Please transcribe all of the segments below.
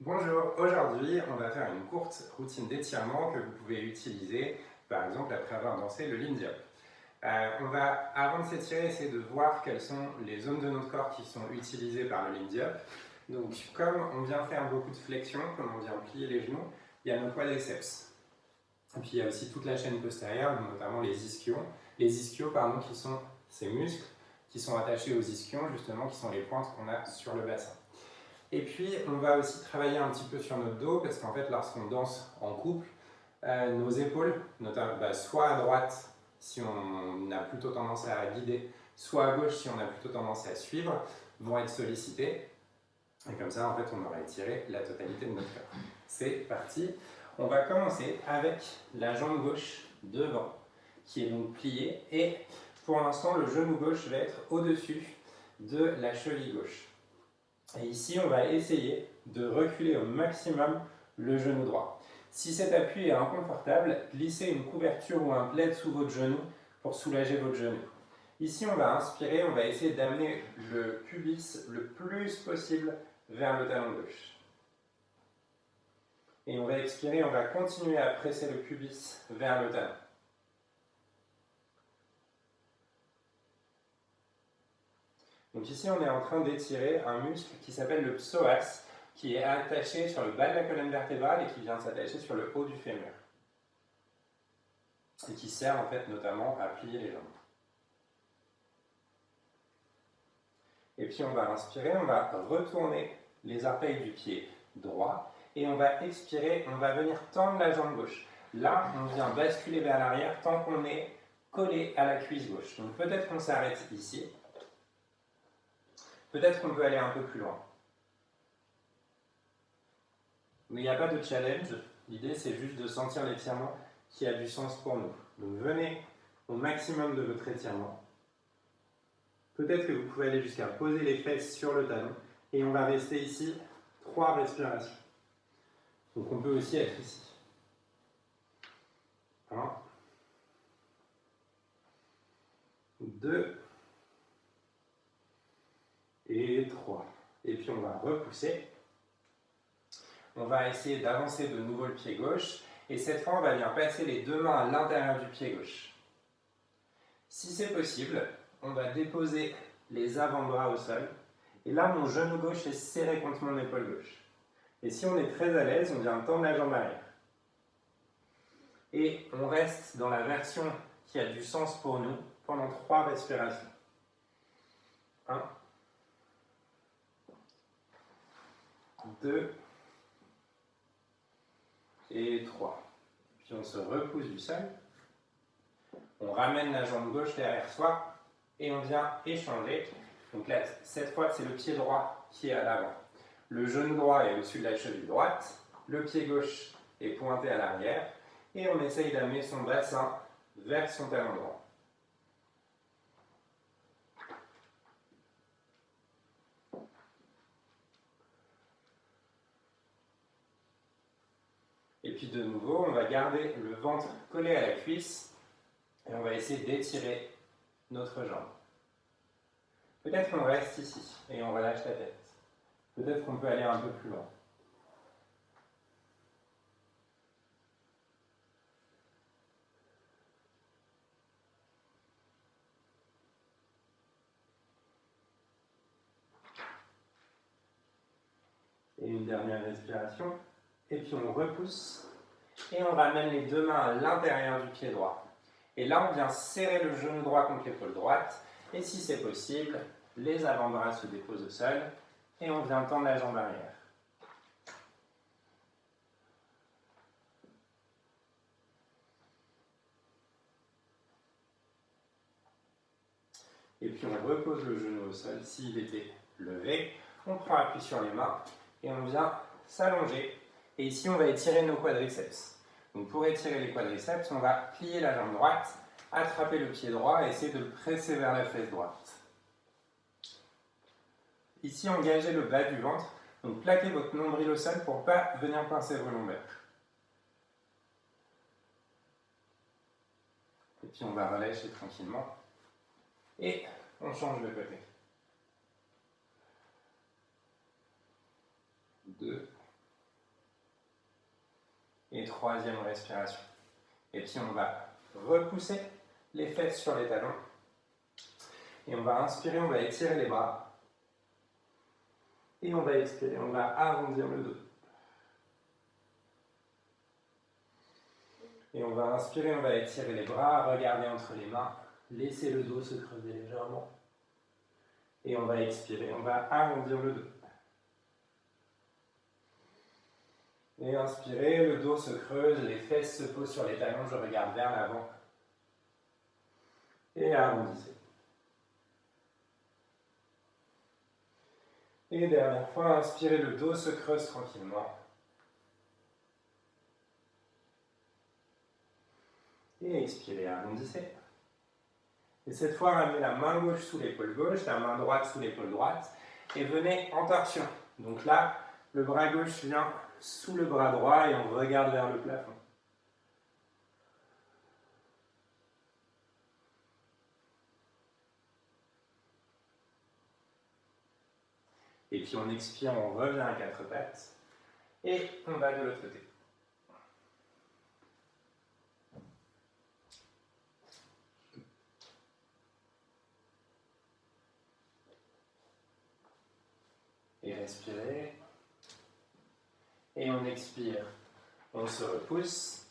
Bonjour, aujourd'hui on va faire une courte routine d'étirement que vous pouvez utiliser par exemple après avoir dansé le Lindy Hop. On va, avant de s'étirer, essayer de voir quelles sont les zones de notre corps qui sont utilisées par le Lindy Hop. Donc comme on vient faire beaucoup de flexion, comme on vient plier les genoux, il y a nos quadriceps. Et puis il y a aussi toute la chaîne postérieure, notamment les ischions. Les ischios, pardon, qui sont ces muscles qui sont attachés aux ischions, justement, qui sont les pointes qu'on a sur le bassin. Et puis, on va aussi travailler un petit peu sur notre dos, parce qu'en fait, lorsqu'on danse en couple, nos épaules, notamment, soit à droite, si on a plutôt tendance à guider, soit à gauche, si on a plutôt tendance à suivre, vont être sollicitées. Et comme ça, en fait, on aura étiré la totalité de notre corps. C'est parti. On va commencer avec la jambe gauche devant, qui est donc pliée. Et pour l'instant, le genou gauche va être au-dessus de la cheville gauche. Et ici, on va essayer de reculer au maximum le genou droit. Si cet appui est inconfortable, glissez une couverture ou un plaid sous votre genou pour soulager votre genou. Ici, on va inspirer, on va essayer d'amener le pubis le plus possible vers le talon gauche. Et on va expirer, on va continuer à presser le pubis vers le talon. Donc ici, on est en train d'étirer un muscle qui s'appelle le psoas, qui est attaché sur le bas de la colonne vertébrale et qui vient s'attacher sur le haut du fémur. Et qui sert en fait notamment à plier les jambes. Et puis on va inspirer, on va retourner les orteils du pied droit et on va expirer, on va venir tendre la jambe gauche. Là, on vient basculer vers l'arrière tant qu'on est collé à la cuisse gauche. Donc peut-être qu'on s'arrête ici. Peut-être qu'on peut aller un peu plus loin. Mais il n'y a pas de challenge. L'idée, c'est juste de sentir l'étirement qui a du sens pour nous. Donc venez au maximum de votre étirement. Peut-être que vous pouvez aller jusqu'à poser les fesses sur le talon. Et on va rester ici 3 respirations. Donc on peut aussi être ici. 1, 2 et 3. Et puis on va repousser. On va essayer d'avancer de nouveau le pied gauche. Et cette fois, on va venir passer les deux mains à l'intérieur du pied gauche. Si c'est possible, on va déposer les avant-bras au sol. Et là, mon genou gauche est serré contre mon épaule gauche. Et si on est très à l'aise, on vient tendre la jambe arrière. Et on reste dans la version qui a du sens pour nous pendant 3 respirations. 1, 2 et 3. Puis on se repousse du sol. On ramène la jambe gauche derrière soi et on vient échanger. Donc là, cette fois, c'est le pied droit qui est à l'avant. Le genou droit est au-dessus de la cheville droite. Le pied gauche est pointé à l'arrière. Et on essaye d'amener son bassin vers son talon droit. Et puis de nouveau, on va garder le ventre collé à la cuisse et on va essayer d'étirer notre jambe. Peut-être qu'on reste ici et on relâche la tête. Peut-être qu'on peut aller un peu plus loin. Et une dernière respiration. Et puis on repousse et on ramène les deux mains à l'intérieur du pied droit. Et là, on vient serrer le genou droit contre l'épaule droite. Et si c'est possible, les avant-bras se déposent au sol et on vient tendre la jambe arrière. Et puis on repose le genou au sol s'il était levé. On prend appui sur les mains et on vient s'allonger. Et ici, on va étirer nos quadriceps. Donc pour étirer les quadriceps, on va plier la jambe droite, attraper le pied droit et essayer de le presser vers la fesse droite. Ici, engagez le bas du ventre. Donc plaquez votre nombril au sol pour ne pas venir pincer vos lombaires. Et puis on va relâcher tranquillement. Et on change de côté. 2 Et troisième respiration. Et puis on va repousser les fesses sur les talons. Et on va inspirer, on va étirer les bras. Et on va expirer, on va arrondir le dos. Et on va inspirer, on va étirer les bras, regarder entre les mains, laisser le dos se creuser légèrement. Et on va expirer, on va arrondir le dos. Et inspirez, le dos se creuse, les fesses se posent sur les talons, je regarde vers l'avant. Et arrondissez. Et dernière fois, inspirez, le dos se creuse tranquillement. Et expirez, arrondissez. Et cette fois, ramenez la main gauche sous l'épaule gauche, la main droite sous l'épaule droite, et venez en torsion. Donc là, le bras gauche vient sous le bras droit et on regarde vers le plafond. Et puis on expire, on revient à quatre pattes, et on va de l'autre côté. Et respirez. Et on expire. On se repousse.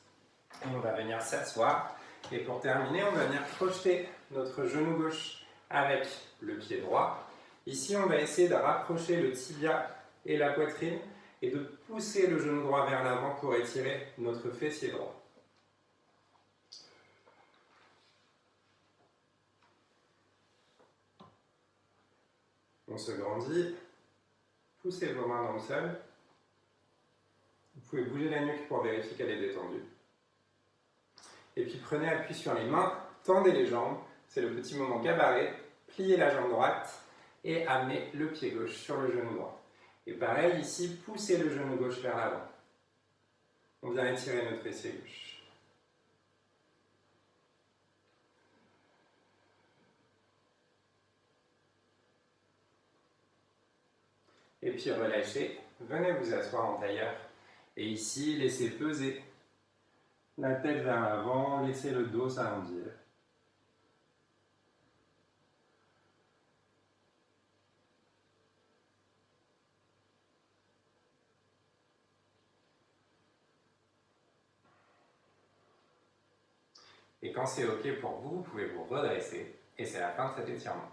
Et on va venir s'asseoir. Et pour terminer, on va venir projeter notre genou gauche avec le pied droit. Ici, on va essayer de rapprocher le tibia et la poitrine et de pousser le genou droit vers l'avant pour étirer notre fessier droit. On se grandit. Poussez vos mains dans le sol. Vous pouvez bouger la nuque pour vérifier qu'elle est détendue. Et puis prenez appui sur les mains, tendez les jambes. C'est le petit moment gabaret. Pliez la jambe droite et amenez le pied gauche sur le genou droit. Et pareil, ici, poussez le genou gauche vers l'avant. On vient étirer notre fessier gauche. Et puis relâchez, venez vous asseoir en tailleur. Et ici, laissez peser la tête vers l'avant, laissez le dos s'arrondir. Et quand c'est OK pour vous, vous pouvez vous redresser. Et c'est la fin de cet étirement.